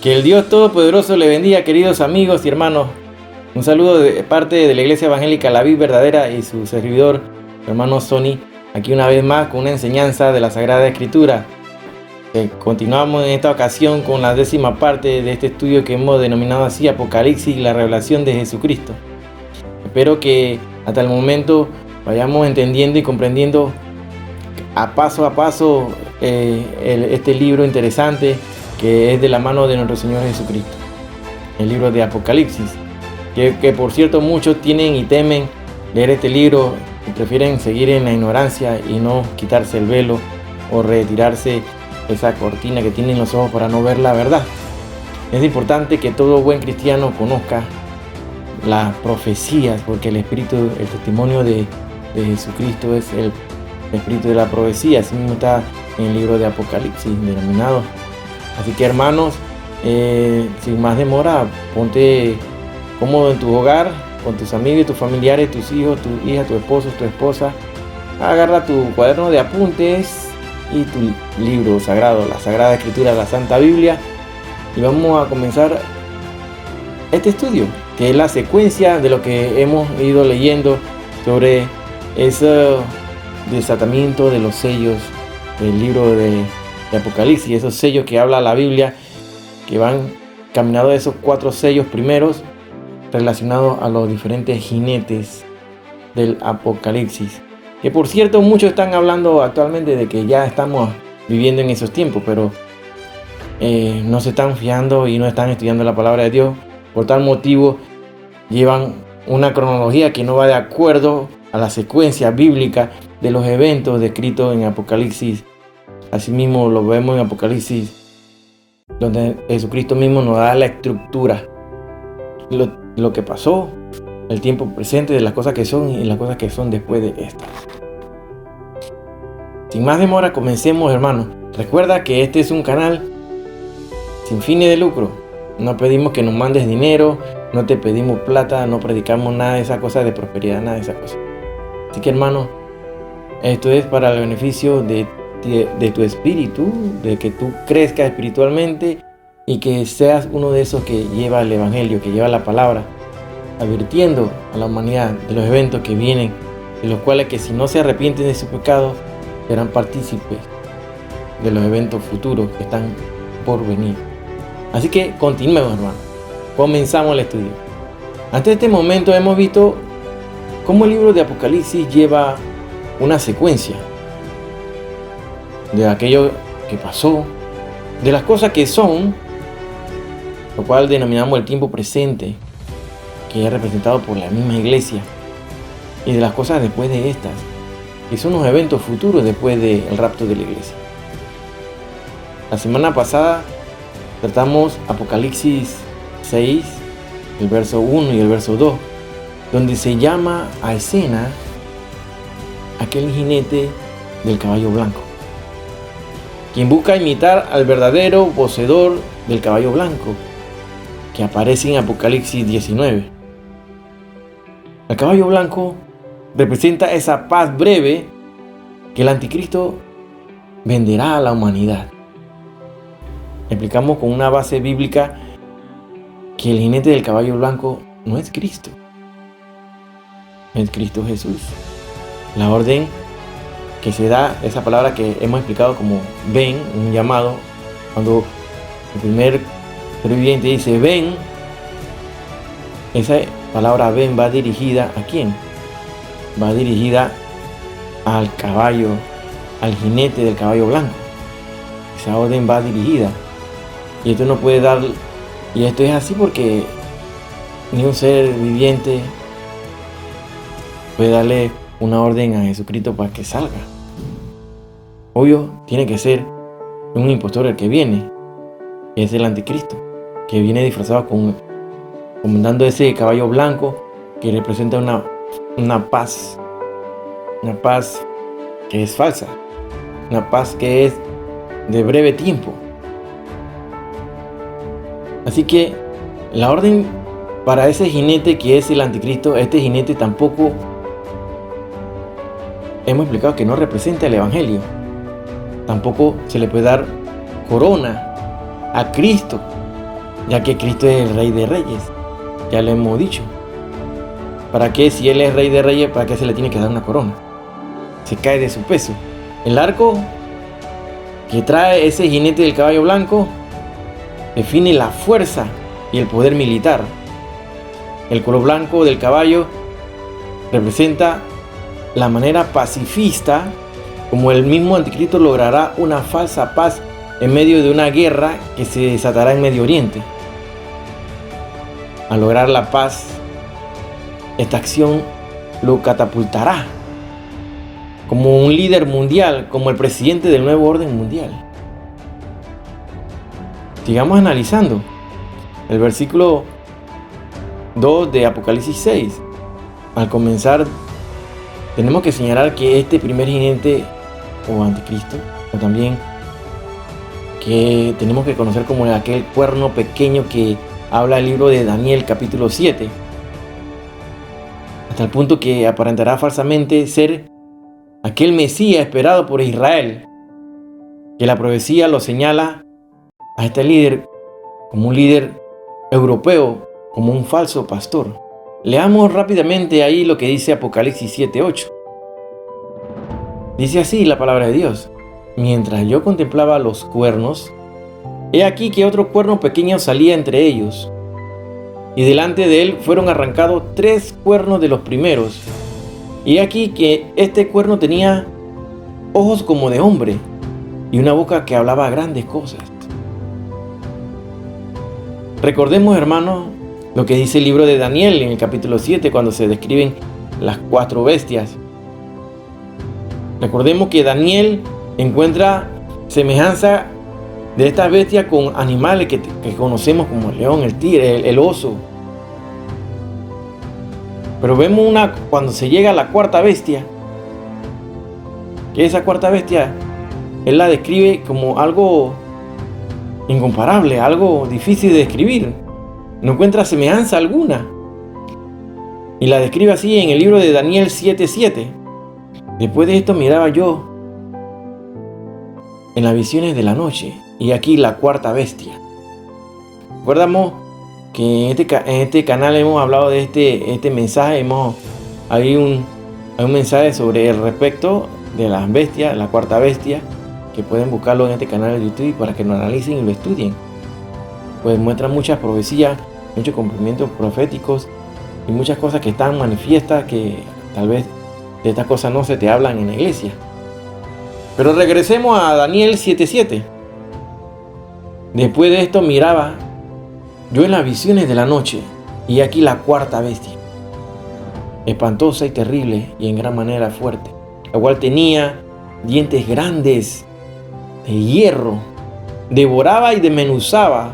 Que el Dios Todopoderoso le bendiga, queridos amigos y hermanos. Un saludo de parte de la Iglesia Evangélica La Vid Verdadera y su servidor, hermano Sony, aquí una vez más con una enseñanza de la Sagrada Escritura. Continuamos en esta ocasión con la 10ª parte de este estudio que hemos denominado así Apocalipsis y la revelación de Jesucristo. Espero que hasta el momento vayamos entendiendo y comprendiendo a paso este libro interesante que es de la mano de nuestro Señor Jesucristo, el libro de Apocalipsis, que por cierto muchos tienen y temen leer este libro y prefieren seguir en la ignorancia y no quitarse el velo o retirarse esa cortina que tienen los ojos para no ver la verdad. Es importante que todo buen cristiano conozca las profecías, porque el testimonio de Jesucristo es el espíritu de la profecía. Así mismo está en el libro de Apocalipsis denominado. Así que hermanos, sin más demora, ponte cómodo en tu hogar, con tus amigos y tus familiares, tus hijos, tu hija, tu esposo, tu esposa. Agarra tu cuaderno de apuntes y tu libro sagrado, la Sagrada Escritura, la Santa Biblia, y vamos a comenzar este estudio, que es la secuencia de lo que hemos ido leyendo sobre ese desatamiento de los sellos del libro de Apocalipsis, esos sellos que habla la Biblia, que van caminando de esos 4 sellos primeros relacionados a los diferentes jinetes del Apocalipsis. Que por cierto muchos están hablando actualmente de que ya estamos viviendo en esos tiempos, pero no se están fiando y no están estudiando la palabra de Dios. Por tal motivo llevan una cronología que no va de acuerdo a la secuencia bíblica de los eventos descritos en Apocalipsis. Asimismo lo vemos en Apocalipsis, donde Jesucristo mismo nos da la estructura, lo que pasó, el tiempo presente de las cosas que son y las cosas que son después de estas. Sin más demora, comencemos, hermanos. Recuerda que este es un canal sin fines de lucro. No pedimos que nos mandes dinero, no te pedimos plata, no predicamos nada de esas cosas de prosperidad, nada de esas cosas. Así que, hermanos, esto es para el beneficio de tu espíritu, de que tú crezcas espiritualmente y que seas uno de esos que lleva el evangelio, que lleva la palabra, advirtiendo a la humanidad de los eventos que vienen, de los cuales que si no se arrepienten de sus pecados serán partícipes de los eventos futuros que están por venir. Así que continuemos, hermano. Comenzamos el estudio. Hasta este momento hemos visto cómo el libro de Apocalipsis lleva una secuencia de aquello que pasó, de las cosas que son, lo cual denominamos el tiempo presente, que es representado por la misma iglesia, y de las cosas después de estas, que son los eventos futuros después del rapto de la iglesia. La semana pasada tratamos Apocalipsis 6, el verso 1 y el verso 2, donde se llama a escena aquel jinete del caballo blanco, quien busca imitar al verdadero poseedor del caballo blanco, que aparece en Apocalipsis 19. El caballo blanco representa esa paz breve que el anticristo venderá a la humanidad. Explicamos con una base bíblica que el jinete del caballo blanco no es Cristo, es Cristo Jesús. La orden que se da, esa palabra que hemos explicado como ven, un llamado, cuando el primer ser viviente dice ven, esa palabra ven va dirigida ¿a quién? Va dirigida al caballo, al jinete del caballo blanco. Esa orden va dirigida. Y esto no puede dar, y esto es así porque ni un ser viviente puede darle una orden a Jesucristo para que salga. Obvio, tiene que ser un impostor el que viene, que es el anticristo, que viene disfrazado comandando ese caballo blanco que representa una paz que es falsa, una paz que es de breve tiempo. Así que la orden para ese jinete que es el anticristo, este jinete tampoco hemos explicado que no representa el evangelio. Tampoco se le puede dar corona a Cristo ya que Cristo es el Rey de Reyes. Ya lo hemos dicho. ¿Para qué? Si Él es Rey de Reyes, ¿para qué se le tiene que dar una corona? Se cae de su peso. El arco que trae ese jinete del caballo blanco define la fuerza y el poder militar. El color blanco del caballo representa la manera pacifista como el mismo anticristo logrará una falsa paz en medio de una guerra que se desatará en Medio Oriente. Al lograr la paz, esta acción lo catapultará como un líder mundial, como el presidente del nuevo orden mundial. Sigamos analizando el versículo 2 de Apocalipsis 6. Al comenzar, tenemos que señalar que este primer jinete o anticristo, o también que tenemos que conocer como aquel cuerno pequeño que habla el libro de Daniel capítulo 7, hasta el punto que aparentará falsamente ser aquel Mesías esperado por Israel, que la profecía lo señala a este líder como un líder europeo, como un falso pastor. Leamos rápidamente ahí lo que dice Apocalipsis 7:8. Dice así la palabra de Dios: mientras yo contemplaba los cuernos, he aquí que otro cuerno pequeño salía entre ellos, y delante de él fueron arrancados 3 cuernos de los primeros. Y aquí que este cuerno tenía ojos como de hombre y una boca que hablaba grandes cosas. Recordemos, hermanos, lo que dice el libro de Daniel en el capítulo 7 cuando se describen las 4 bestias. Recordemos que Daniel encuentra semejanza de estas bestias con animales que conocemos como el león, el tigre, el oso. Pero vemos cuando se llega a la 4ª bestia, que esa 4ª bestia, él la describe como algo incomparable, algo difícil de describir. No encuentra semejanza alguna. Y la describe así en el libro de Daniel 7:7. Después de esto miraba yo en las visiones de la noche, y aquí la 4ª bestia. Recordamos que en este canal hemos hablado de este mensaje. Hay un mensaje sobre el respecto de las bestias, la 4ª bestia, que pueden buscarlo en este canal de YouTube para que lo analicen y lo estudien. Pues muestra muchas profecías, muchos cumplimientos proféticos y muchas cosas que están manifiestas, que tal vez de estas cosas no se te hablan en la iglesia. Pero regresemos a Daniel 7:7. Después de esto miraba yo en las visiones de la noche, y aquí la 4ª bestia, espantosa y terrible y en gran manera fuerte, la cual tenía dientes grandes de hierro, devoraba y desmenuzaba,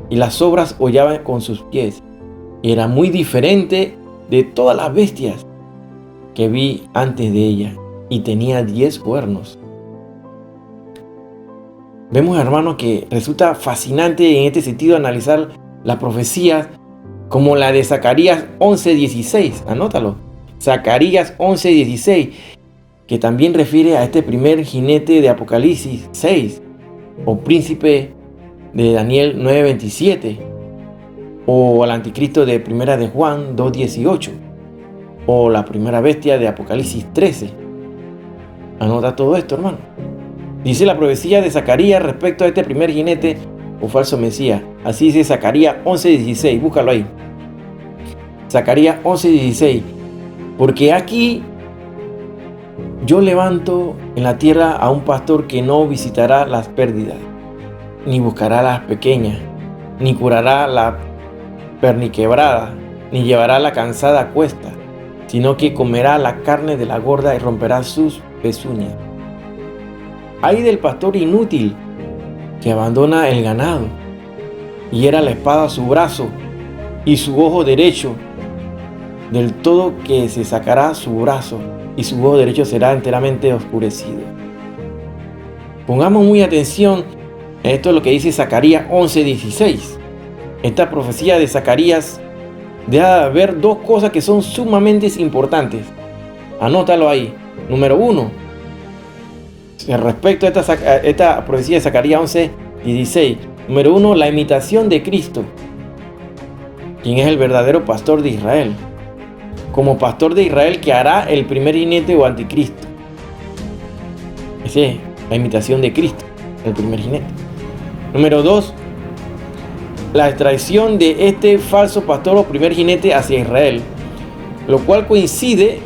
y las sobras hollaba con sus pies. Y era muy diferente de todas las bestias que vi antes de ella, y tenía 10 cuernos. Vemos, hermanos, que resulta fascinante en este sentido analizar las profecías como la de Zacarías 11:16. Anótalo. Zacarías 11:16, que también refiere a este primer jinete de Apocalipsis 6, o príncipe de Daniel 9:27, o al anticristo de Primera de Juan 2:18, o la primera bestia de Apocalipsis 13. Anota todo esto, hermano. Dice la profecía de Zacarías respecto a este primer jinete o falso Mesías. Así dice Zacarías 11:16. Búscalo ahí. Zacarías 11:16. Porque aquí yo levanto en la tierra a un pastor que no visitará las pérdidas, ni buscará las pequeñas, ni curará la perniquebrada, ni llevará la cansada a cuesta, sino que comerá la carne de la gorda y romperá sus pezuñas. Ay del pastor inútil que abandona el ganado, y hiera la espada a su brazo y su ojo derecho, del todo que se sacará su brazo y su ojo derecho será enteramente oscurecido. Pongamos muy atención a esto, es lo que dice Zacarías 11:16. Esta profecía de Zacarías deja ver 2 cosas que son sumamente importantes. Anótalo ahí. Número 1. Respecto a esta profecía de Zacarías 11:16, Número 1, la imitación de Cristo, quien es el verdadero pastor de Israel. Como pastor de Israel que hará el primer jinete o anticristo. Esa es la imitación de Cristo, el primer jinete. Número 2, la extracción de este falso pastor o primer jinete hacia Israel, lo cual coincide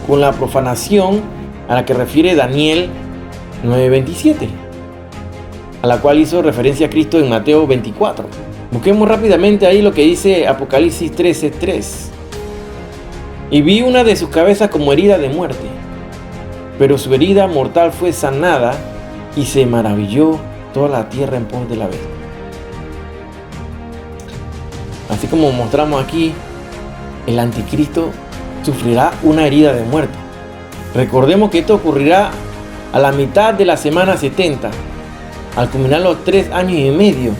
con la profanación a la que refiere Daniel 9:27, a la cual hizo referencia Cristo en Mateo 24. Busquemos rápidamente ahí lo que dice Apocalipsis 13:3. Y vi una de sus cabezas como herida de muerte, pero su herida mortal fue sanada, y se maravilló toda la tierra en pos de la bestia. Así como mostramos aquí, el anticristo sufrirá una herida de muerte. Recordemos que esto ocurrirá a la mitad de la semana 70, al culminar los 3 años y medio.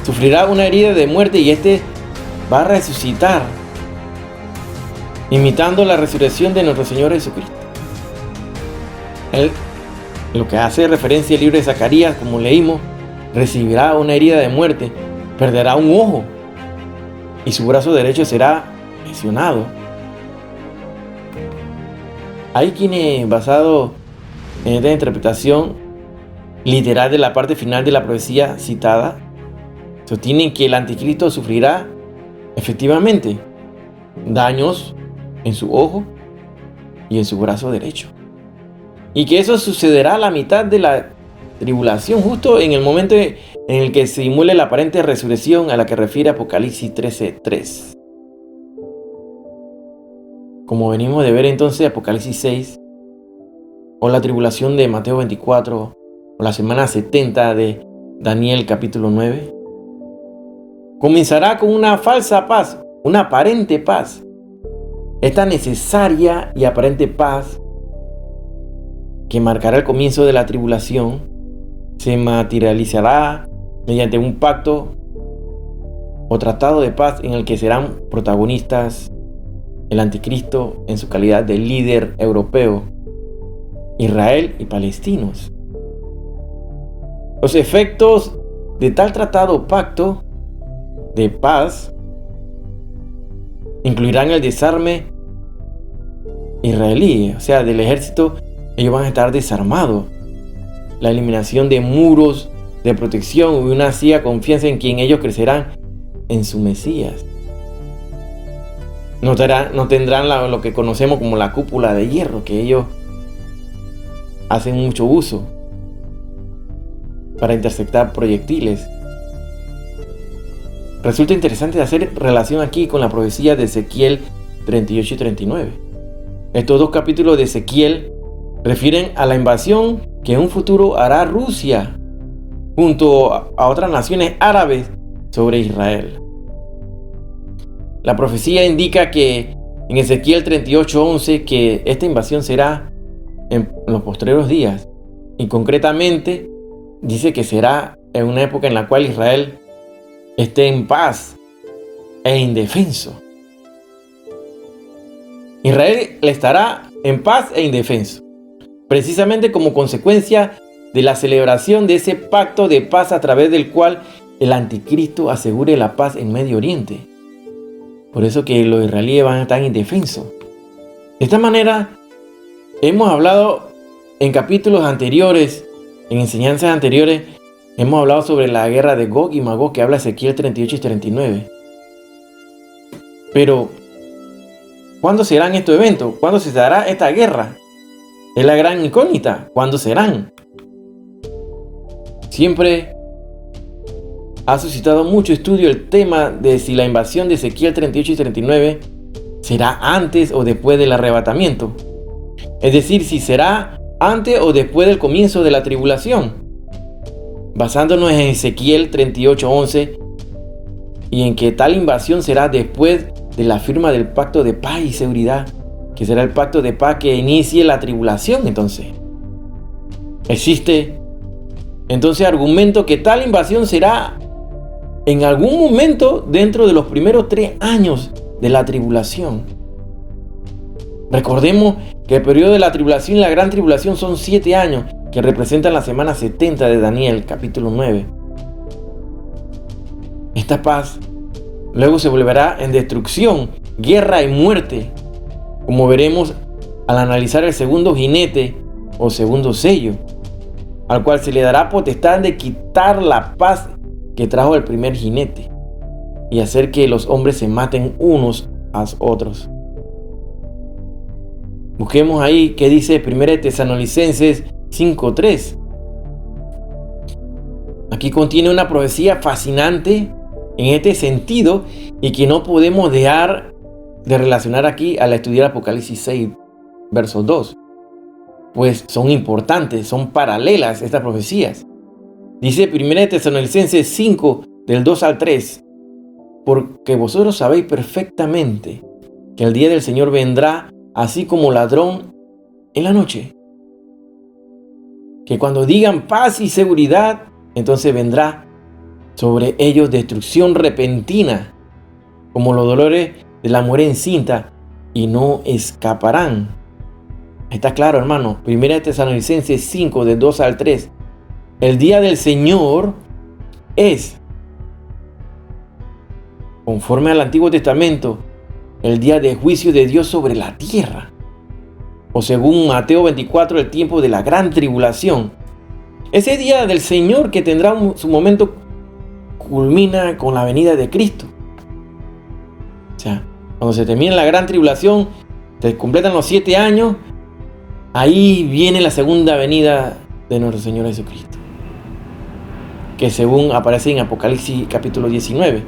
Sufrirá una herida de muerte y este va a resucitar, imitando la resurrección de nuestro Señor Jesucristo. Él, lo que hace referencia al libro de Zacarías, como leímos, recibirá una herida de muerte, perderá un ojo y su brazo derecho será lesionado. Hay quienes, basado en esta interpretación literal de la parte final de la profecía citada, sostienen que el anticristo sufrirá efectivamente daños en su ojo y en su brazo derecho, y que eso sucederá a la mitad de la tribulación, justo en el momento en el que se simule la aparente resurrección a la que refiere Apocalipsis 13:3. Como venimos de ver entonces Apocalipsis 6, o la tribulación de Mateo 24, o la semana 70 de Daniel capítulo 9, comenzará con una falsa paz, una aparente paz. Esta necesaria y aparente paz que marcará el comienzo de la tribulación se materializará mediante un pacto o tratado de paz en el que serán protagonistas el anticristo en su calidad de líder europeo, Israel y palestinos. Los efectos de tal tratado o pacto de paz incluirán el desarme israelí, o sea, del ejército. Ellos van a estar desarmados, la eliminación de muros de protección y una ciega confianza en quien ellos crecerán en su Mesías. No tendrán lo que conocemos como la cúpula de hierro, que ellos hacen mucho uso para interceptar proyectiles. Resulta interesante hacer relación aquí con la profecía de Ezequiel 38 y 39. Estos dos capítulos de Ezequiel refieren a la invasión que en un futuro hará Rusia junto a otras naciones árabes sobre Israel. La profecía indica que en Ezequiel 38:11 que esta invasión será en los postreros días, y concretamente dice que será en una época en la cual Israel esté en paz e indefenso. Israel estará en paz e indefenso, precisamente como consecuencia de la celebración de ese pacto de paz a través del cual el anticristo asegure la paz en Medio Oriente. Por eso que los israelíes van a estar indefensos. De esta manera, hemos hablado en capítulos anteriores, en enseñanzas anteriores, hemos hablado sobre la guerra de Gog y Magog que habla Ezequiel 38 y 39. Pero, ¿cuándo serán estos eventos? ¿Cuándo se dará esta guerra? Es la gran incógnita. ¿Cuándo serán? Siempre ha suscitado mucho estudio el tema de si la invasión de Ezequiel 38 y 39 será antes o después del arrebatamiento. Es decir, si será antes o después del comienzo de la tribulación. Basándonos en Ezequiel 38:11 y en que tal invasión será después de la firma del pacto de paz y seguridad, que será el pacto de paz que inicie la tribulación. Entonces, existe entonces argumento que tal invasión será en algún momento dentro de los primeros 3 años de la tribulación. Recordemos que el periodo de la tribulación y la gran tribulación son 7 años, que representan la semana 70 de Daniel, capítulo 9. Esta paz luego se volverá en destrucción, guerra y muerte, como veremos al analizar el segundo jinete o segundo sello, al cual se le dará potestad de quitar la paz que trajo el primer jinete y hacer que los hombres se maten unos a otros. Busquemos ahí qué dice 1 Tesalonicenses 5:3. Aquí contiene una profecía fascinante en este sentido y que no podemos dejar de relacionar aquí al estudiar Apocalipsis 6, verso 2. Pues son importantes, son paralelas estas profecías. Dice 1 Tesalonicenses 5, del 2 al 3. Porque vosotros sabéis perfectamente que el día del Señor vendrá así como ladrón en la noche. Que cuando digan paz y seguridad, entonces vendrá sobre ellos destrucción repentina, como los dolores de la mujer encinta, y no escaparán. Está claro, hermano. 1 Tesalonicenses 5, del 2 al 3. El día del Señor es, conforme al Antiguo Testamento, el día de juicio de Dios sobre la tierra. O según Mateo 24, el tiempo de la gran tribulación. Ese día del Señor que tendrá su momento culmina con la venida de Cristo. O sea, cuando se termina la gran tribulación, se completan los 7 años, ahí viene la segunda venida de nuestro Señor Jesucristo, que según aparece en Apocalipsis capítulo 19.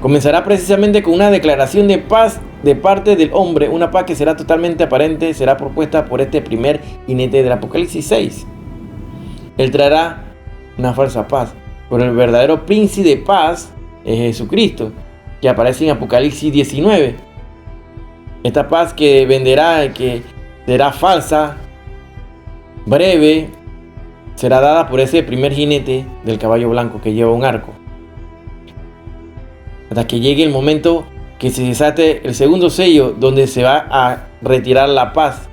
Comenzará precisamente con una declaración de paz de parte del hombre, una paz que será totalmente aparente, será propuesta por este primer jinete del Apocalipsis 6. Él traerá una falsa paz, pero el verdadero príncipe de paz es Jesucristo, que aparece en Apocalipsis 19. Esta paz que venderá, que será falsa, breve, será dada por ese primer jinete del caballo blanco que lleva un arco. Hasta que llegue el momento que se desate el segundo sello, donde se va a retirar la paz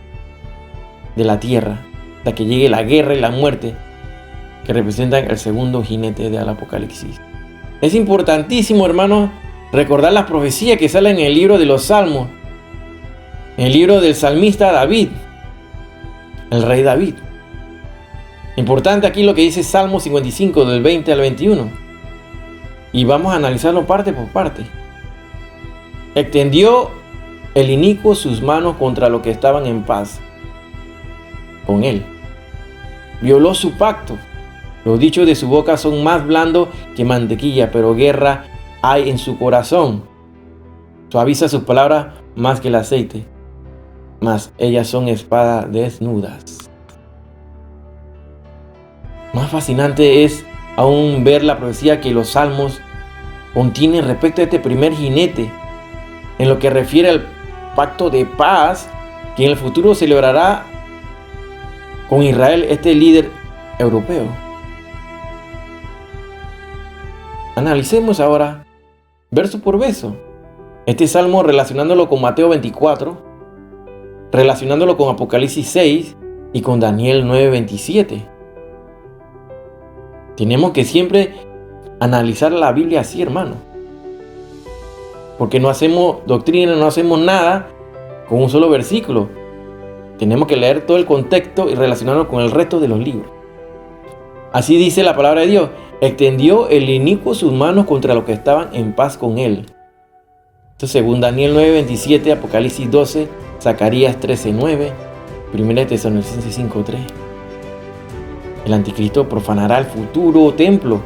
de la tierra. Hasta que llegue la guerra y la muerte, que representan el segundo jinete del Apocalipsis. Es importantísimo, hermanos, recordar las profecías que salen en el libro de los Salmos, en el libro del salmista David, el rey David. Importante aquí lo que dice Salmo 55, del 20 al 21. Y vamos a analizarlo parte por parte. Extendió el inicuo sus manos contra los que estaban en paz con él. Violó su pacto. Los dichos de su boca son más blandos que mantequilla, pero guerra hay en su corazón. Suaviza sus palabras más que el aceite, mas ellas son espadas desnudas. Más fascinante es aún ver la profecía que los salmos contienen respecto a este primer jinete, en lo que refiere al pacto de paz que en el futuro celebrará con Israel este líder europeo. Analicemos ahora verso por verso este salmo, relacionándolo con Mateo 24, relacionándolo con Apocalipsis 6 y con Daniel 9:27. Tenemos que siempre analizar la Biblia así, hermano, porque no hacemos doctrina, no hacemos nada con un solo versículo. Tenemos que leer todo el contexto y relacionarlo con el resto de los libros. Así dice la palabra de Dios: extendió el inicuo sus manos contra los que estaban en paz con él. Esto según Daniel 9:27, Apocalipsis 12, Zacarías 13:9, 1 Tesalonicenses 5:3. El anticristo profanará el futuro templo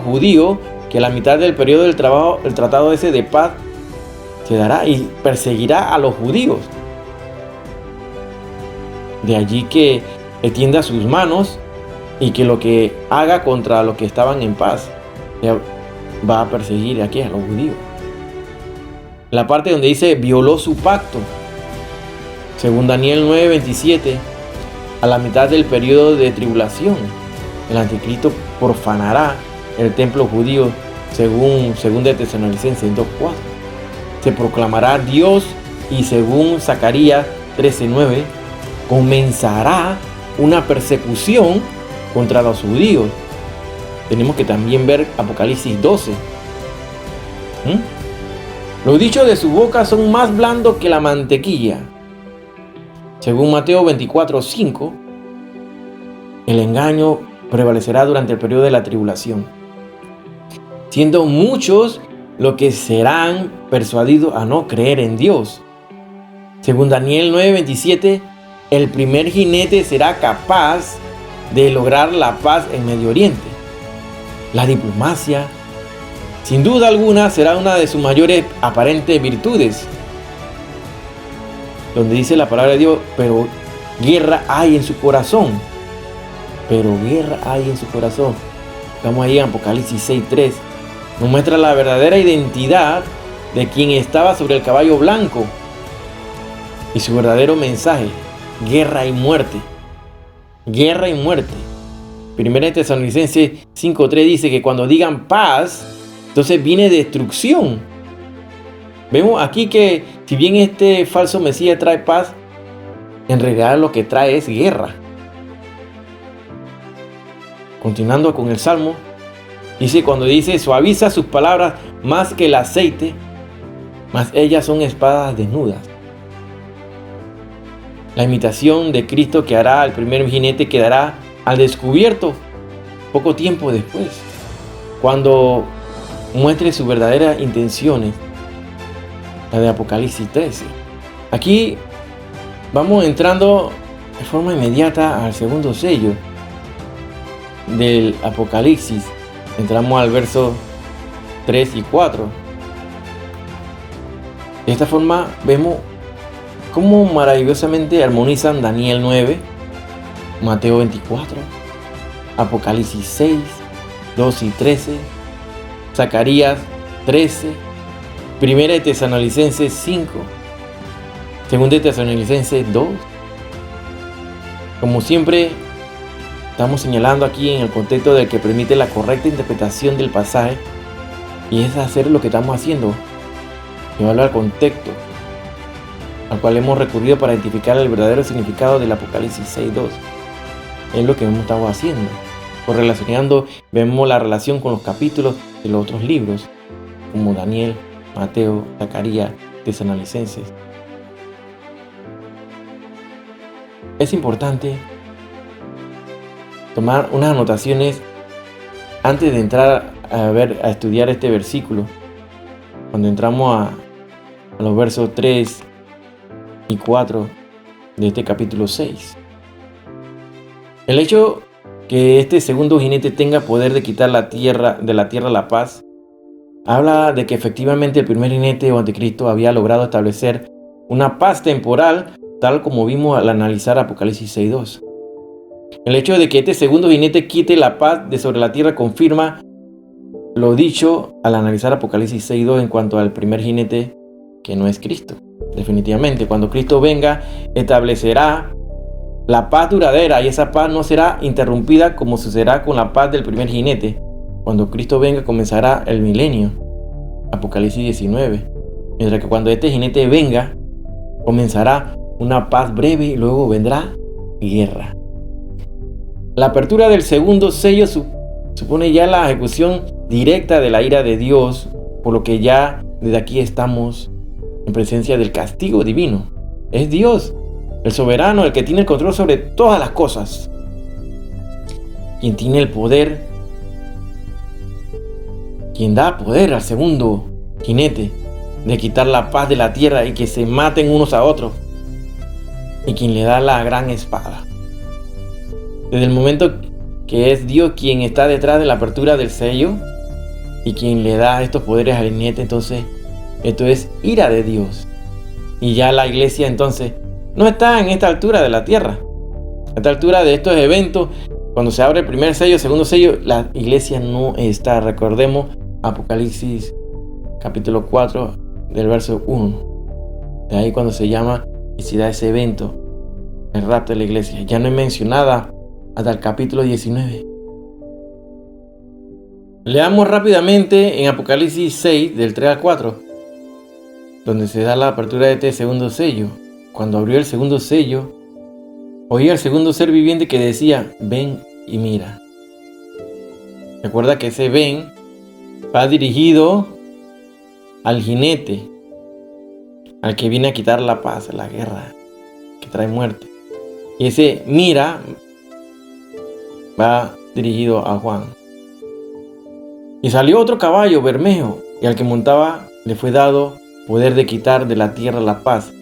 judío, que a la mitad del periodo del tratado ese de paz se dará, y perseguirá a los judíos. De allí que extienda sus manos y que lo que haga contra los que estaban en paz va a perseguir aquí a los judíos. La parte donde dice violó su pacto, según Daniel 9:27, a la mitad del periodo de tribulación, el anticristo profanará el templo judío, según 2 Tesalonicenses 2:4. Se proclamará Dios, y según Zacarías 13:9, comenzará una persecución contra los judíos. Tenemos que también ver Apocalipsis 12. Los dichos de su boca son más blandos que la mantequilla. Según Mateo 24:5, el engaño prevalecerá durante el periodo de la tribulación, siendo muchos los que serán persuadidos a no creer en Dios. Según Daniel 9:27, el primer jinete será capaz de lograr la paz en Medio Oriente. La diplomacia, sin duda alguna, será una de sus mayores aparentes virtudes. Donde dice la palabra de Dios, pero guerra hay en su corazón. Pero guerra hay en su corazón. Estamos ahí en Apocalipsis 6:3. Nos muestra la verdadera identidad de quien estaba sobre el caballo blanco y su verdadero mensaje: guerra y muerte. Guerra y muerte. Primera de Tesalonicenses 5:3 dice que cuando digan paz, entonces viene destrucción. Vemos aquí que si bien este falso Mesías trae paz, en realidad lo que trae es guerra. Continuando con el Salmo, dice, cuando dice, suaviza sus palabras más que el aceite, mas ellas son espadas desnudas. La imitación de Cristo que hará al primer jinete quedará al descubierto poco tiempo después, cuando muestre sus verdaderas intenciones, la de Apocalipsis 13. Aquí vamos entrando de forma inmediata al segundo sello del Apocalipsis. Entramos al verso 3 y 4. De esta forma vemos cómo maravillosamente armonizan Daniel 9, Mateo 24, Apocalipsis 6, 2 y 13, Zacarías 13, Primera de Tesalonicenses 5, Segunda de Tesalonicenses 2. Como siempre, estamos señalando aquí en el contexto del que permite la correcta interpretación del pasaje, y es hacer lo que estamos haciendo, llevarlo al contexto al cual hemos recurrido para identificar el verdadero significado del Apocalipsis 6:2. Es lo que hemos estado haciendo. Correlacionando, vemos la relación con los capítulos de los otros libros, como Daniel, Mateo, Zacarías, Tesalonicenses. Es importante tomar unas anotaciones antes de entrar a estudiar este versículo. Cuando entramos a los versos 3 y 4 de este capítulo 6. El hecho que este segundo jinete tenga poder de quitar de la tierra la paz, habla de que efectivamente el primer jinete o anticristo había logrado establecer una paz temporal, tal como vimos al analizar Apocalipsis 6:2. El hecho de que este segundo jinete quite la paz de sobre la tierra confirma lo dicho al analizar Apocalipsis 6:2 en cuanto al primer jinete, que no es Cristo. Definitivamente, cuando Cristo venga, establecerá la paz duradera, y esa paz no será interrumpida como sucederá con la paz del primer jinete. Cuando Cristo venga, comenzará el milenio. Apocalipsis 19. Mientras que cuando este jinete venga, comenzará una paz breve y luego vendrá guerra. La apertura del segundo sello supone ya la ejecución directa de la ira de Dios, por lo que ya desde aquí estamos en presencia del castigo divino. Es Dios, el soberano, el que tiene el control sobre todas las cosas, quien tiene el poder, quien da poder al segundo jinete de quitar la paz de la tierra y que se maten unos a otros, y quien le da la gran espada. Desde el momento que es Dios quien está detrás de la apertura del sello y quien le da estos poderes al jinete, entonces esto es ira de Dios. Y ya la iglesia entonces no está en esta altura de la tierra. A esta altura de estos eventos, cuando se abre el primer sello, el segundo sello, la iglesia no está. Recordemos Apocalipsis capítulo 4 del verso 1. De ahí cuando se llama y se da ese evento, el rapto de la iglesia. Ya no es mencionada hasta el capítulo 19. Leamos rápidamente en Apocalipsis 6 del 3 al 4. Donde se da la apertura de este segundo sello. Cuando abrió el segundo sello, oí al segundo ser viviente que decía: ven y mira. Recuerda que ese ven va dirigido al jinete, al que viene a quitar la paz, la guerra, que trae muerte. Y ese mira va dirigido a Juan. Y salió otro caballo bermejo, y al que montaba le fue dado poder de quitar de la tierra la paz,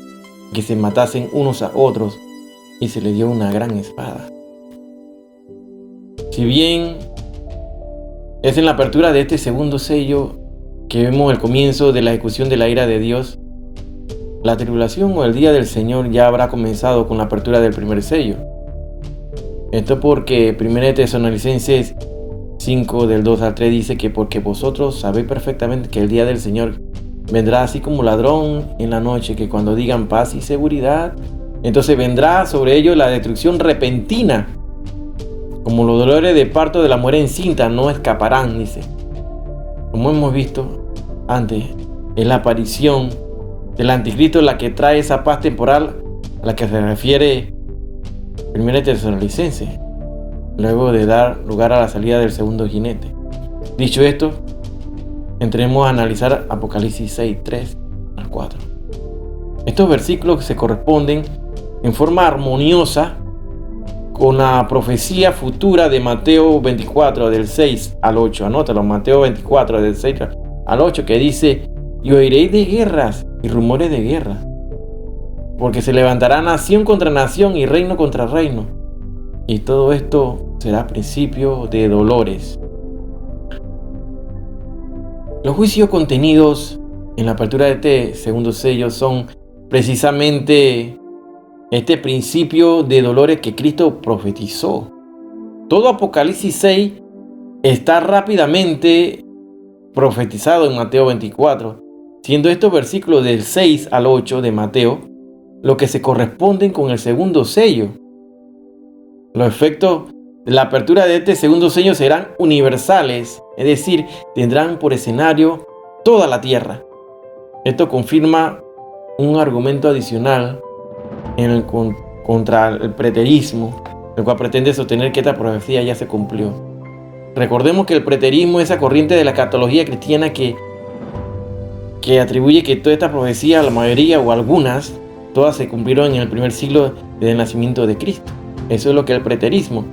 que se matasen unos a otros, y se le dio una gran espada. Si bien es en la apertura de este segundo sello que vemos el comienzo de la ejecución de la ira de Dios, la tribulación o el día del Señor ya habrá comenzado con la apertura del primer sello. Esto porque 1 Tesalonicenses 5 del 2 al 3 dice que porque vosotros sabéis perfectamente que el día del Señor vendrá así como ladrón en la noche, que cuando digan paz y seguridad, entonces vendrá sobre ellos la destrucción repentina. Como los dolores de parto de la mujer encinta no escaparán, dice. Como hemos visto antes, es la aparición del anticristo la que trae esa paz temporal a la que se refiere 1 Tesalonicenses, luego de dar lugar a la salida del segundo jinete. Dicho esto, entremos a analizar Apocalipsis 6, 3 al 4. Estos versículos se corresponden en forma armoniosa con la profecía futura de Mateo 24 del 6 al 8. Anótalo, Mateo 24 del 6 al 8, que dice: y oiréis de guerras y rumores de guerra, porque se levantará nación contra nación y reino contra reino, y todo esto será principio de dolores. Los juicios contenidos en la apertura de este segundo sello son precisamente este principio de dolores que Cristo profetizó. Todo Apocalipsis 6 está rápidamente profetizado en Mateo 24, siendo estos versículos del 6 al 8 de Mateo lo que se corresponden con el segundo sello. Los efectos de la apertura de este segundo sello serán universales, es decir, tendrán por escenario toda la tierra. Esto confirma un argumento adicional contra el preterismo, el cual pretende sostener que esta profecía ya se cumplió. Recordemos que el preterismo es esa corriente de la escatología cristiana que atribuye que toda esta profecía, la mayoría o algunas, todas se cumplieron en el primer siglo del nacimiento de Cristo. Eso es lo que es el preterismo.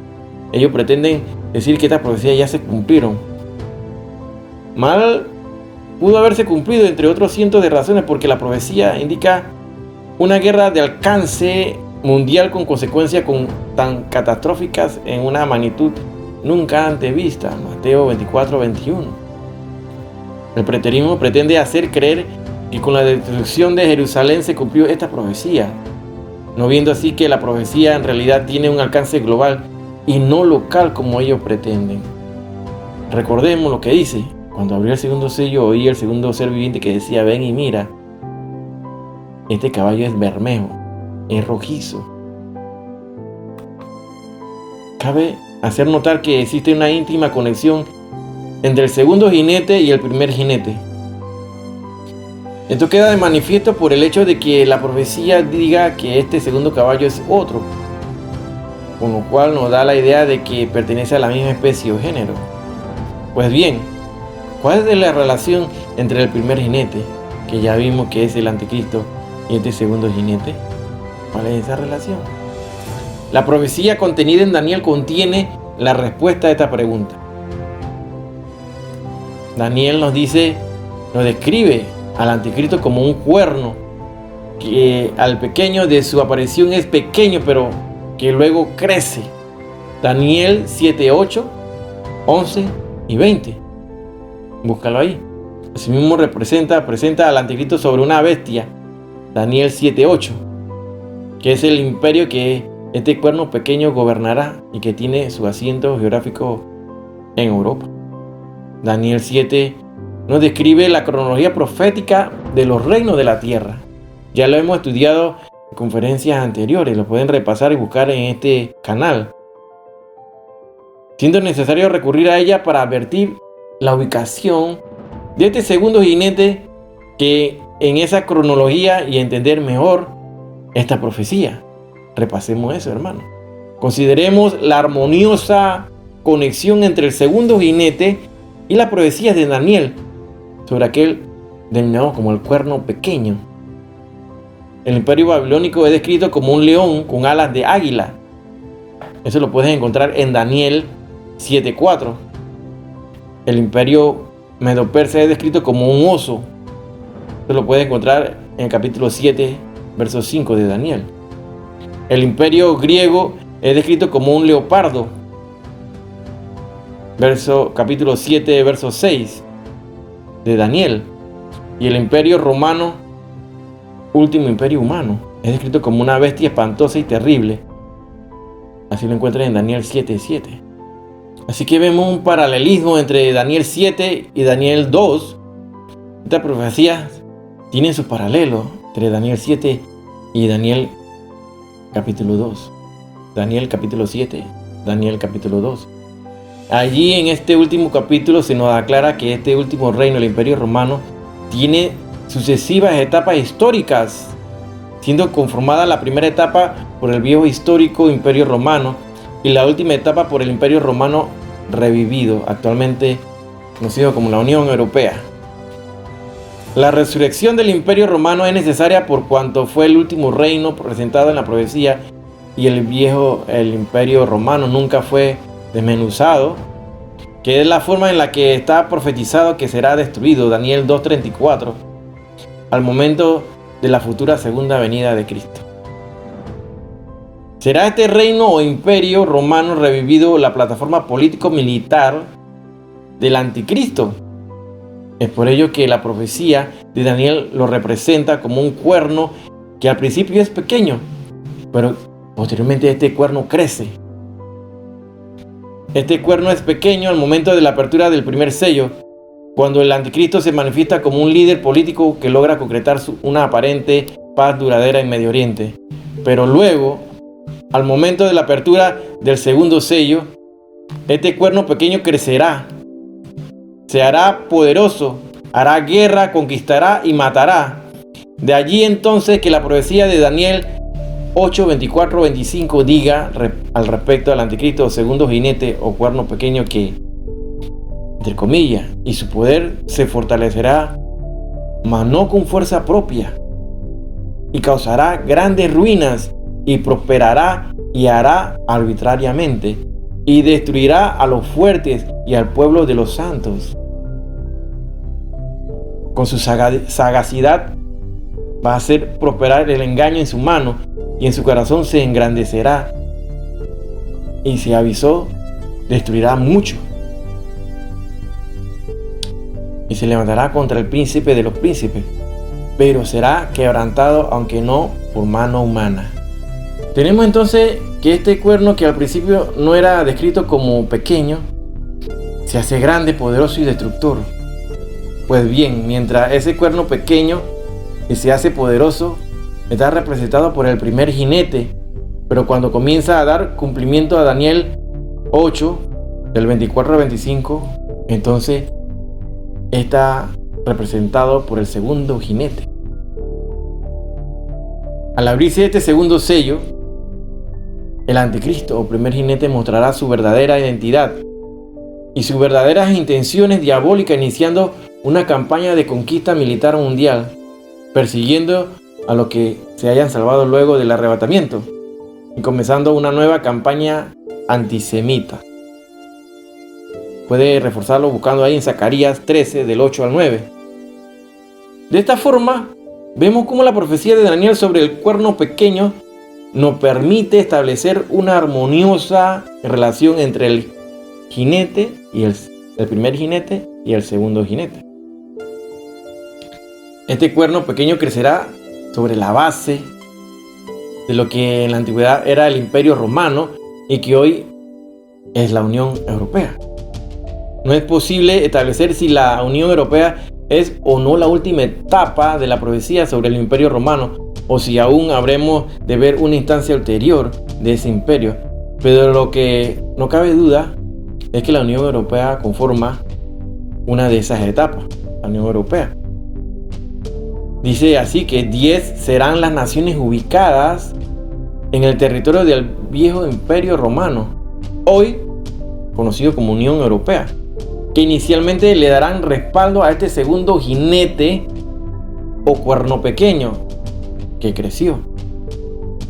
Ellos pretenden decir que estas profecías ya se cumplieron. Mal pudo haberse cumplido, entre otros cientos de razones, porque la profecía indica una guerra de alcance mundial con consecuencias tan catastróficas en una magnitud nunca antes vista. Mateo 24, 21. El preterismo pretende hacer creer que con la destrucción de Jerusalén se cumplió esta profecía, no viendo así que la profecía en realidad tiene un alcance global y no local como ellos pretenden. Recordemos lo que dice: cuando abrió el segundo sello, oí el segundo ser viviente que decía: ven y mira. Este caballo es bermejo, es rojizo. Cabe hacer notar que existe una íntima conexión entre el segundo jinete y el primer jinete. Esto queda de manifiesto por el hecho de que la profecía diga que este segundo caballo es otro, con lo cual nos da la idea de que pertenece a la misma especie o género. Pues bien, ¿cuál es la relación entre el primer jinete, que ya vimos que es el anticristo, y este segundo jinete? ¿Cuál es esa relación? La profecía contenida en Daniel contiene la respuesta a esta pregunta. Daniel nos describe al anticristo como un cuerno, que al pequeño de su aparición es pequeño, pero que luego crece. Daniel 7, 8, 11 y 20. Búscalo ahí. Asimismo presenta al anticristo sobre una bestia. Daniel 7, 8, que es el imperio que este cuerno pequeño gobernará y que tiene su asiento geográfico en Europa. Daniel 7 nos describe la cronología profética de los reinos de la tierra. Ya lo hemos estudiado en conferencias anteriores, lo pueden repasar y buscar en este canal, siendo necesario recurrir a ella para advertir la ubicación de este segundo jinete que en esa cronología y entender mejor esta profecía. Repasemos eso, hermano. Consideremos la armoniosa conexión entre el segundo jinete y las profecías de Daniel sobre aquel denominado como el cuerno pequeño. El imperio babilónico es descrito como un león con alas de águila. Eso lo puedes encontrar en Daniel 7:4. El imperio medo-persa es descrito como un oso. Eso lo puedes encontrar en el capítulo 7, verso 5 de Daniel. El imperio griego es descrito como un leopardo. Capítulo 7, verso 6 de Daniel. Y el imperio romano, último imperio humano, es descrito como una bestia espantosa y terrible. Así lo encuentras en Daniel 7:7. Así que vemos un paralelismo entre Daniel 7 y Daniel 2. Estas profecías tienen su paralelo entre Daniel 7 y Daniel capítulo 2. Daniel capítulo 7, Daniel capítulo 2. Allí en este último capítulo se nos aclara que este último reino, el imperio romano, tiene sucesivas etapas históricas, siendo conformada la primera etapa por el viejo histórico imperio romano y la última etapa por el imperio romano revivido, actualmente conocido como la Unión Europea. La resurrección del imperio romano es necesaria por cuanto fue el último reino presentado en la profecía y el imperio romano nunca fue desmenuzado, que es la forma en la que está profetizado que será destruido, Daniel 2:34, al momento de la futura segunda venida de Cristo. ¿Será este reino o imperio romano revivido la plataforma político-militar del anticristo? Es por ello que la profecía de Daniel lo representa como un cuerno que al principio es pequeño, pero posteriormente este cuerno crece. Este cuerno es pequeño al momento de la apertura del primer sello, cuando el anticristo se manifiesta como un líder político que logra concretar una aparente paz duradera en Medio Oriente. Pero luego, al momento de la apertura del segundo sello, este cuerno pequeño crecerá, se hará poderoso, hará guerra, conquistará y matará. De allí entonces que la profecía de Daniel 8:24-25 diga al respecto al anticristo segundo jinete o cuerno pequeño que, entre comillas, y su poder se fortalecerá, mas no con fuerza propia, y causará grandes ruinas, y prosperará y hará arbitrariamente, y destruirá a los fuertes y al pueblo de los santos. Con su sagacidad va a hacer prosperar el engaño en su mano, y en su corazón se engrandecerá, y se avisó, destruirá mucho, y se levantará contra el príncipe de los príncipes, pero será quebrantado, aunque no por mano humana. Tenemos entonces que este cuerno, que al principio no era descrito como pequeño, se hace grande, poderoso y destructor. Pues bien, mientras ese cuerno pequeño que se hace poderoso está representado por el primer jinete, pero cuando comienza a dar cumplimiento a Daniel 8, del 24 al 25, entonces está representado por el segundo jinete. Al abrirse este segundo sello, el anticristo o primer jinete mostrará su verdadera identidad y sus verdaderas intenciones diabólicas, iniciando una campaña de conquista militar mundial, persiguiendo a los que se hayan salvado luego del arrebatamiento y comenzando una nueva campaña antisemita. Puede reforzarlo buscando ahí en Zacarías 13 del 8 al 9. De esta forma, vemos cómo la profecía de Daniel sobre el cuerno pequeño nos permite establecer una armoniosa relación entre el jinete y el primer jinete y el segundo jinete. Este cuerno pequeño crecerá sobre la base de lo que en la antigüedad era el Imperio Romano y que hoy es la Unión Europea. No es posible establecer si la Unión Europea es o no la última etapa de la profecía sobre el Imperio Romano, o si aún habremos de ver una instancia ulterior de ese imperio. Pero lo que no cabe duda es que la Unión Europea conforma una de esas etapas, la Unión Europea. Dice así que 10 serán las naciones ubicadas en el territorio del viejo imperio romano, hoy conocido como Unión Europea, que inicialmente le darán respaldo a este segundo jinete o cuerno pequeño que creció.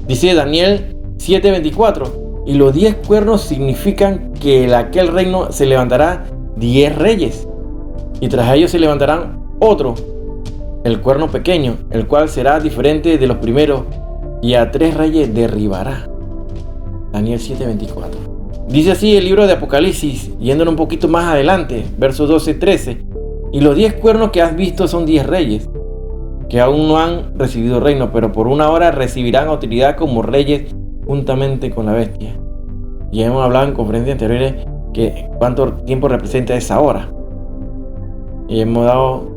Dice Daniel 7:24, y los 10 cuernos significan que en aquel reino se levantará 10 reyes, y tras ellos se levantarán otro, el cuerno pequeño, el cual será diferente de los primeros, y a 3 reyes derribará. Daniel 7:24. Dice así el libro de Apocalipsis, yéndonos un poquito más adelante, versos 12-13. Y los 10 cuernos que has visto son 10 reyes, que aún no han recibido reino, pero por una hora recibirán autoridad como reyes juntamente con la bestia. Y hemos hablado en conferencias anteriores que cuánto tiempo representa esa hora. Y hemos dado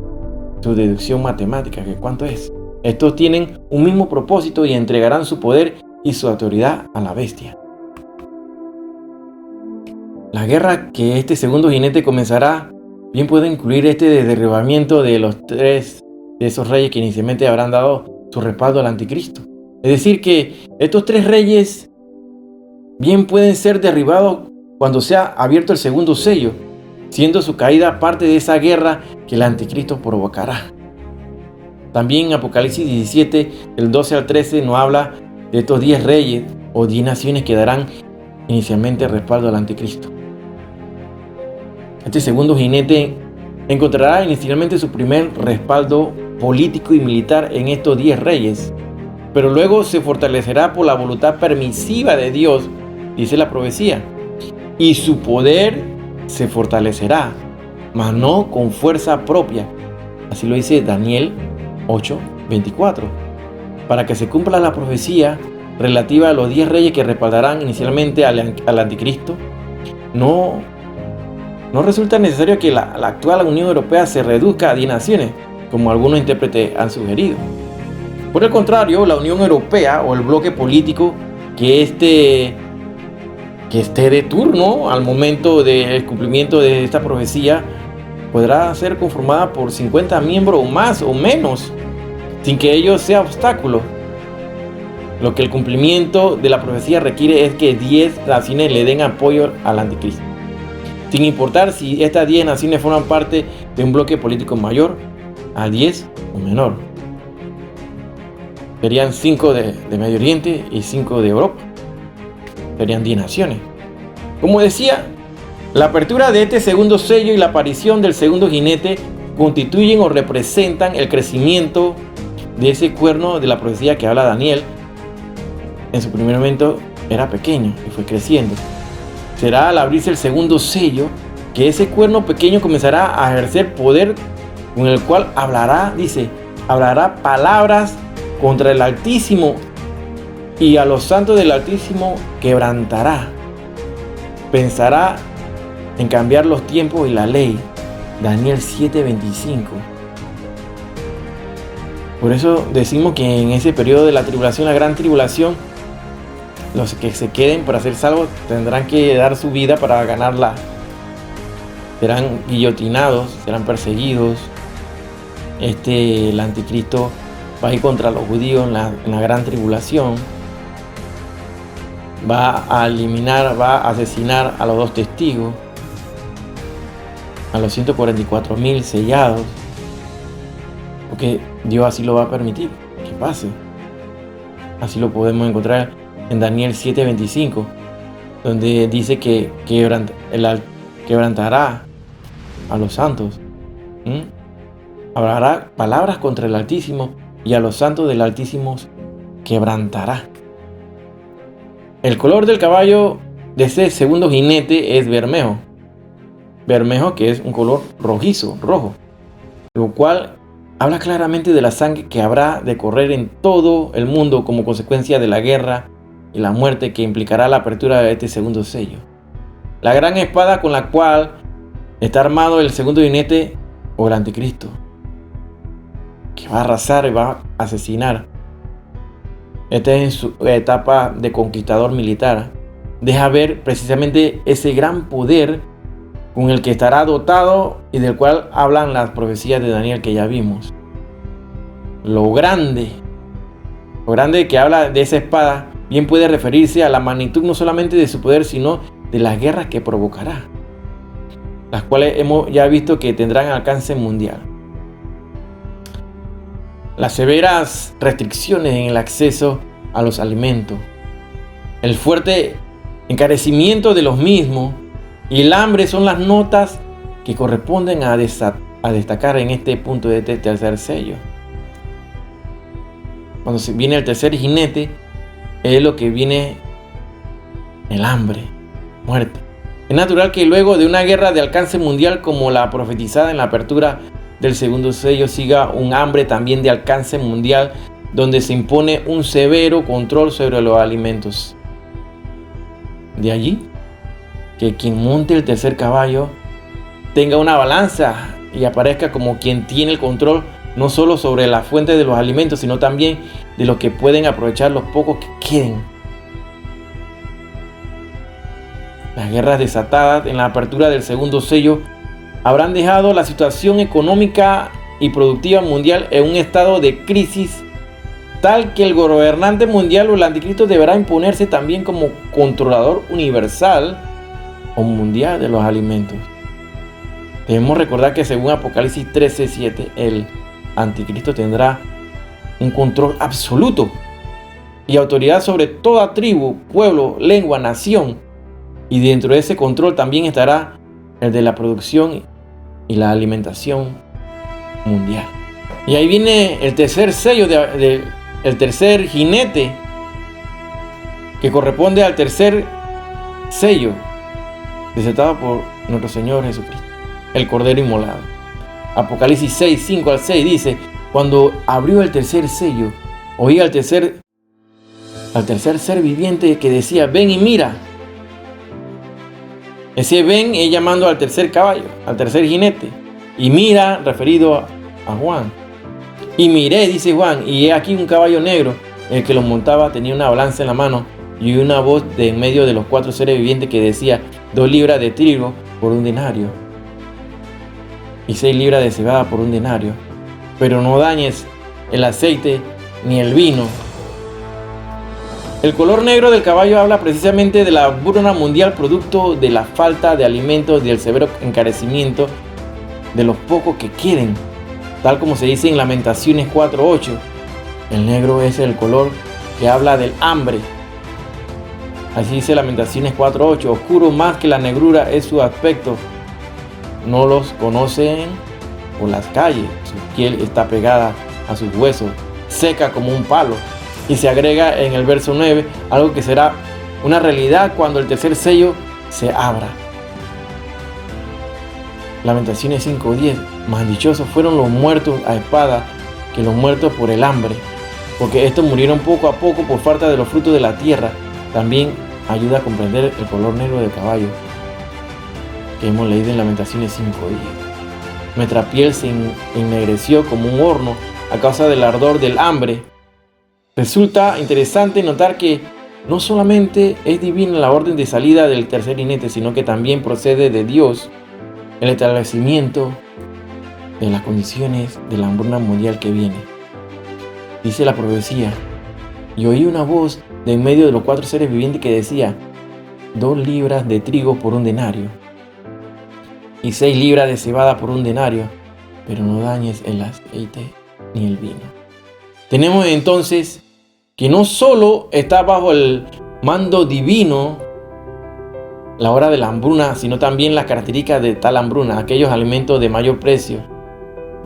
su deducción matemática, que cuánto es. Estos tienen un mismo propósito y entregarán su poder y su autoridad a la bestia. La guerra que este segundo jinete comenzará bien puede incluir este derribamiento de los 3 de esos reyes que inicialmente habrán dado su respaldo al anticristo. Es decir, que estos 3 reyes bien pueden ser derribados cuando sea abierto el segundo sello, siendo su caída parte de esa guerra que el anticristo provocará. También Apocalipsis 17, del 12 al 13, nos habla de estos 10 reyes o 10 naciones que darán inicialmente respaldo al anticristo. Este segundo jinete encontrará inicialmente su primer respaldo político y militar en estos 10 reyes, pero luego se fortalecerá por la voluntad permisiva de Dios, dice la profecía, y su poder se fortalecerá, mas no con fuerza propia. Así lo dice Daniel 8:24, para que se cumpla la profecía relativa a los 10 reyes que respaldarán inicialmente al anticristo. No resulta necesario que la actual Unión Europea se reduzca a 10 naciones, como algunos intérpretes han sugerido. Por el contrario, la Unión Europea o el bloque político que esté de turno al momento del cumplimiento de esta profecía podrá ser conformada por 50 miembros o más o menos, sin que ello sea obstáculo. Lo que el cumplimiento de la profecía requiere es que 10 naciones le den apoyo al anticristo, sin importar si estas 10 naciones forman parte de un bloque político mayor a 10 o menor. Serían 5 de Medio Oriente y 5 de Europa. Serían 10 naciones. Como decía, la apertura de este segundo sello y la aparición del segundo jinete constituyen o representan el crecimiento de ese cuerno de la profecía que habla Daniel. En su primer momento era pequeño y fue creciendo. Será al abrirse el segundo sello que ese cuerno pequeño comenzará a ejercer poder, con el cual hablará palabras contra el Altísimo, y a los santos del Altísimo quebrantará. Pensará en cambiar los tiempos y la ley. Daniel 7:25. Por eso decimos que en ese periodo de la tribulación, la gran tribulación, los que se queden para ser salvos tendrán que dar su vida para ganarla. Serán guillotinados, serán perseguidos. El anticristo va a ir contra los judíos en la gran tribulación. Va a asesinar a los 2 testigos, a los 144,000 sellados, porque Dios así lo va a permitir que pase. Así lo podemos encontrar en Daniel 7:25, donde dice que quebrantará a los santos. Hablará palabras contra el Altísimo, y a los santos del Altísimo quebrantará. El color del caballo de ese segundo jinete es bermejo. Bermejo, que es un color rojizo, rojo, lo cual habla claramente de la sangre que habrá de correr en todo el mundo como consecuencia de la guerra y la muerte que implicará la apertura de este segundo sello. La gran espada con la cual está armado el segundo jinete o el anticristo, que va a arrasar y va a asesinar. Esta es en su etapa de conquistador militar. Deja ver precisamente ese gran poder con el que estará dotado y del cual hablan las profecías de Daniel que ya vimos. Lo grande que habla de esa espada bien puede referirse a la magnitud no solamente de su poder, sino de las guerras que provocará, las cuales hemos ya visto que tendrán alcance mundial. Las severas restricciones en el acceso a los alimentos, el fuerte encarecimiento de los mismos y el hambre son las notas que corresponden a destacar en este punto de este tercer sello. Cuando se viene el tercer jinete, es lo que viene el hambre, muerte. Es natural que luego de una guerra de alcance mundial como la profetizada en la apertura del segundo sello siga un hambre también de alcance mundial, donde se impone un severo control sobre los alimentos. De allí que quien monte el tercer caballo tenga una balanza y aparezca como quien tiene el control no solo sobre la fuente de los alimentos, sino también de lo que pueden aprovechar los pocos que queden. Las guerras desatadas en la apertura del segundo sello habrán dejado la situación económica y productiva mundial en un estado de crisis tal que el gobernante mundial o el anticristo deberá imponerse también como controlador universal o mundial de los alimentos. Debemos recordar que según Apocalipsis 13:7, el anticristo tendrá un control absoluto y autoridad sobre toda tribu, pueblo, lengua, nación. Y dentro de ese control también estará el de la producción y la alimentación mundial. Y ahí viene el tercer sello, el tercer jinete, que corresponde al tercer sello, desatado por nuestro Señor Jesucristo, el Cordero inmolado. Apocalipsis 6, 5 al 6 dice: cuando abrió el tercer sello, oí al tercer ser viviente que decía: ven y mira. Ese ven es llamando al tercer caballo, al tercer jinete. Y mira, referido a Juan. Y miré, dice Juan, y he aquí un caballo negro. El que lo montaba tenía una balanza en la mano y una voz de en medio de los 4 seres vivientes que decía: 2 libras de trigo por un denario y 6 libras de cebada por un denario. Pero no dañes el aceite ni el vino. El color negro del caballo habla precisamente de la hambruna mundial, producto de la falta de alimentos y del severo encarecimiento de los pocos que quieren, tal como se dice en Lamentaciones 4:8. El negro es el color que habla del hambre. Así dice Lamentaciones 4:8. Oscuro más que la negrura es su aspecto. No los conocen por las calles. Su piel está pegada a sus huesos, seca como un palo. Y se agrega en el verso 9 algo que será una realidad cuando el tercer sello se abra. Lamentaciones 5:10. Más dichosos fueron los muertos a espada que los muertos por el hambre, porque estos murieron poco a poco por falta de los frutos de la tierra. También ayuda a comprender el color negro del caballo que hemos leído en Lamentaciones 5:10. Nuestra piel se ennegreció como un horno a causa del ardor del hambre. Resulta interesante notar que no solamente es divina la orden de salida del tercer jinete, sino que también procede de Dios el establecimiento de las condiciones de la hambruna mundial que viene. Dice la profecía: y oí una voz de en medio de los 4 seres vivientes que decía: 2 libras de trigo por un denario y 6 libras de cebada por un denario, pero no dañes el aceite ni el vino. Tenemos entonces que no solo está bajo el mando divino la hora de la hambruna, sino también las características de tal hambruna. Aquellos alimentos de mayor precio,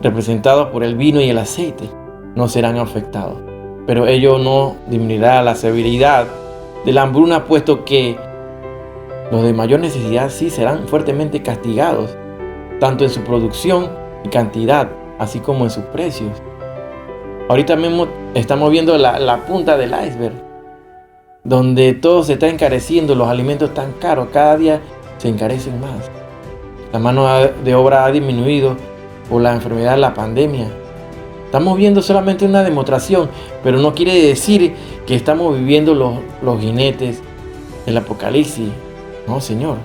representados por el vino y el aceite, no serán afectados. Pero ello no disminuirá la severidad de la hambruna, puesto que los de mayor necesidad sí serán fuertemente castigados, tanto en su producción y cantidad, así como en sus precios. Ahorita mismo estamos viendo la punta del iceberg, donde todo se está encareciendo, los alimentos están caros, cada día se encarecen más. La mano de obra ha disminuido por la enfermedad de la pandemia. Estamos viendo solamente una demostración, pero no quiere decir que estamos viviendo los jinetes del Apocalipsis. No, Señor.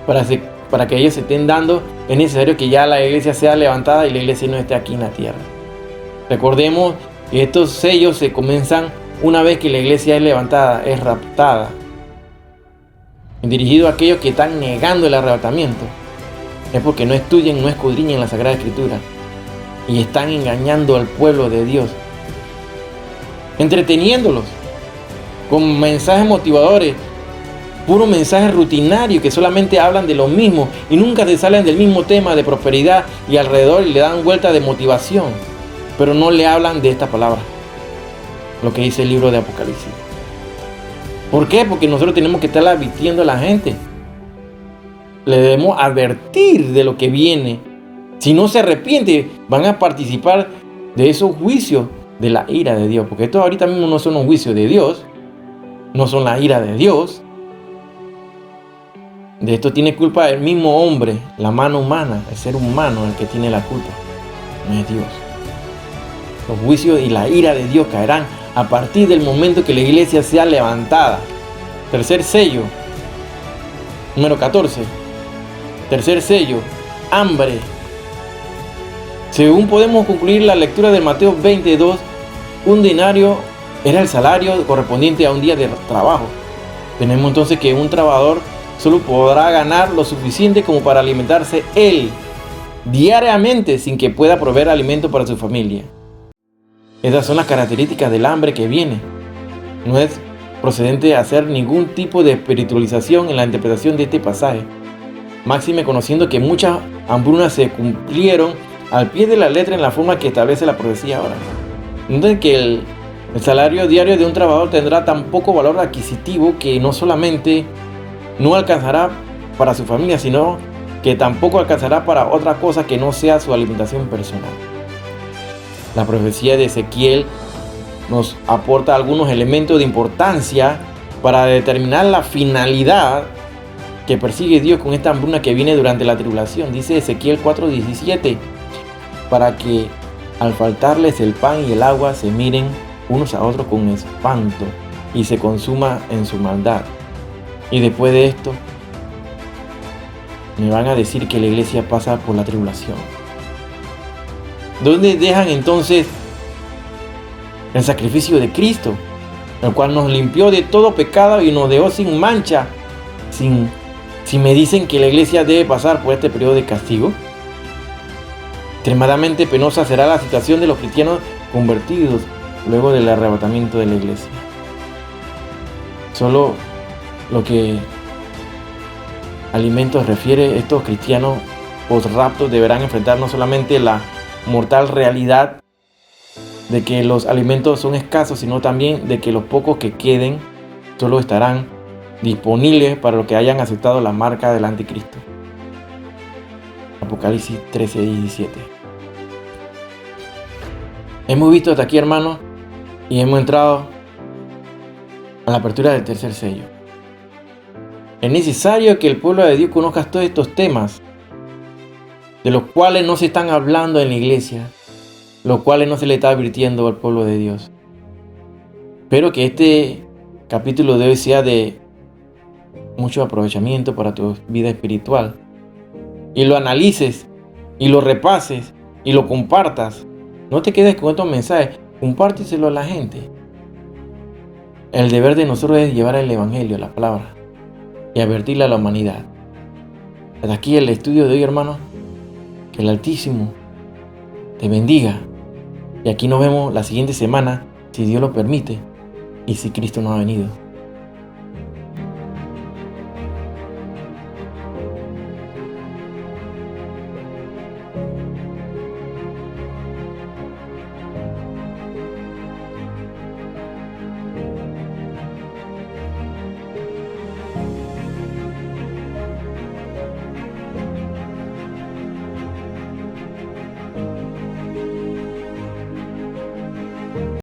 Para que ellos se estén dando, es necesario que ya la iglesia sea levantada y la iglesia no esté aquí en la tierra. Recordemos que estos sellos se comienzan una vez que la iglesia es levantada, es raptada, dirigido a aquellos que están negando el arrebatamiento, es porque no estudian, no escudriñan la Sagrada Escritura y están engañando al pueblo de Dios, entreteniéndolos con mensajes motivadores, puros mensajes rutinarios que solamente hablan de lo mismo y nunca se salen del mismo tema de prosperidad y alrededor le dan vuelta de motivación, pero no le hablan de esta palabra, lo que dice el libro de Apocalipsis. ¿Por qué? Porque nosotros tenemos que estar advirtiendo a la gente. Le debemos advertir de lo que viene. Si no se arrepiente, van a participar de esos juicios de la ira de Dios. Porque estos ahorita mismo no son un juicio de Dios, no son la ira de Dios. De esto tiene culpa el mismo hombre, la mano humana, el ser humano, el que tiene la culpa, no es Dios. Los juicios y la ira de Dios caerán a partir del momento que la iglesia sea levantada. Tercer sello, número 14. Tercer sello, hambre. Según podemos concluir la lectura de Mateo 22, un denario era el salario correspondiente a un día de trabajo. Tenemos entonces que un trabajador solo podrá ganar lo suficiente como para alimentarse él diariamente sin que pueda proveer alimento para su familia. Esas son las características del hambre que viene. No es procedente hacer ningún tipo de espiritualización en la interpretación de este pasaje. Máxime conociendo que muchas hambrunas se cumplieron al pie de la letra en la forma que establece la profecía ahora. Entonces que el salario diario de un trabajador tendrá tan poco valor adquisitivo que no solamente no alcanzará para su familia, sino que tampoco alcanzará para otra cosa que no sea su alimentación personal. La profecía de Ezequiel nos aporta algunos elementos de importancia para determinar la finalidad que persigue Dios con esta hambruna que viene durante la tribulación. Dice Ezequiel 4:17, para que al faltarles el pan y el agua se miren unos a otros con espanto y se consuma en su maldad. Y después de esto, me van a decir que la iglesia pasa por la tribulación. ¿Dónde dejan entonces el sacrificio de Cristo, el cual nos limpió de todo pecado y nos dejó sin mancha? Si me dicen que la iglesia debe pasar por este periodo de castigo, extremadamente penosa será la situación de los cristianos convertidos luego del arrebatamiento de la iglesia. Solo lo que alimentos refiere, estos cristianos post-rapto deberán enfrentar no solamente la mortal realidad de que los alimentos son escasos, sino también de que los pocos que queden solo estarán disponibles para los que hayan aceptado la marca del anticristo. Apocalipsis 13:17. Hemos visto hasta aquí, hermanos, y hemos entrado a la apertura del tercer sello. Es necesario que el pueblo de Dios conozca todos estos temas, de los cuales no se están hablando en la iglesia, los cuales no se le está advirtiendo al pueblo de Dios. Espero que este capítulo de hoy sea de mucho aprovechamiento para tu vida espiritual, y lo analices, y lo repases, y lo compartas. No te quedes con estos mensajes, compárteselo a la gente. El deber de nosotros es llevar el evangelio, la palabra, y advertirle a la humanidad. Hasta aquí el estudio de hoy, hermanos. Que el Altísimo te bendiga. Y aquí nos vemos la siguiente semana, si Dios lo permite y si Cristo no ha venido.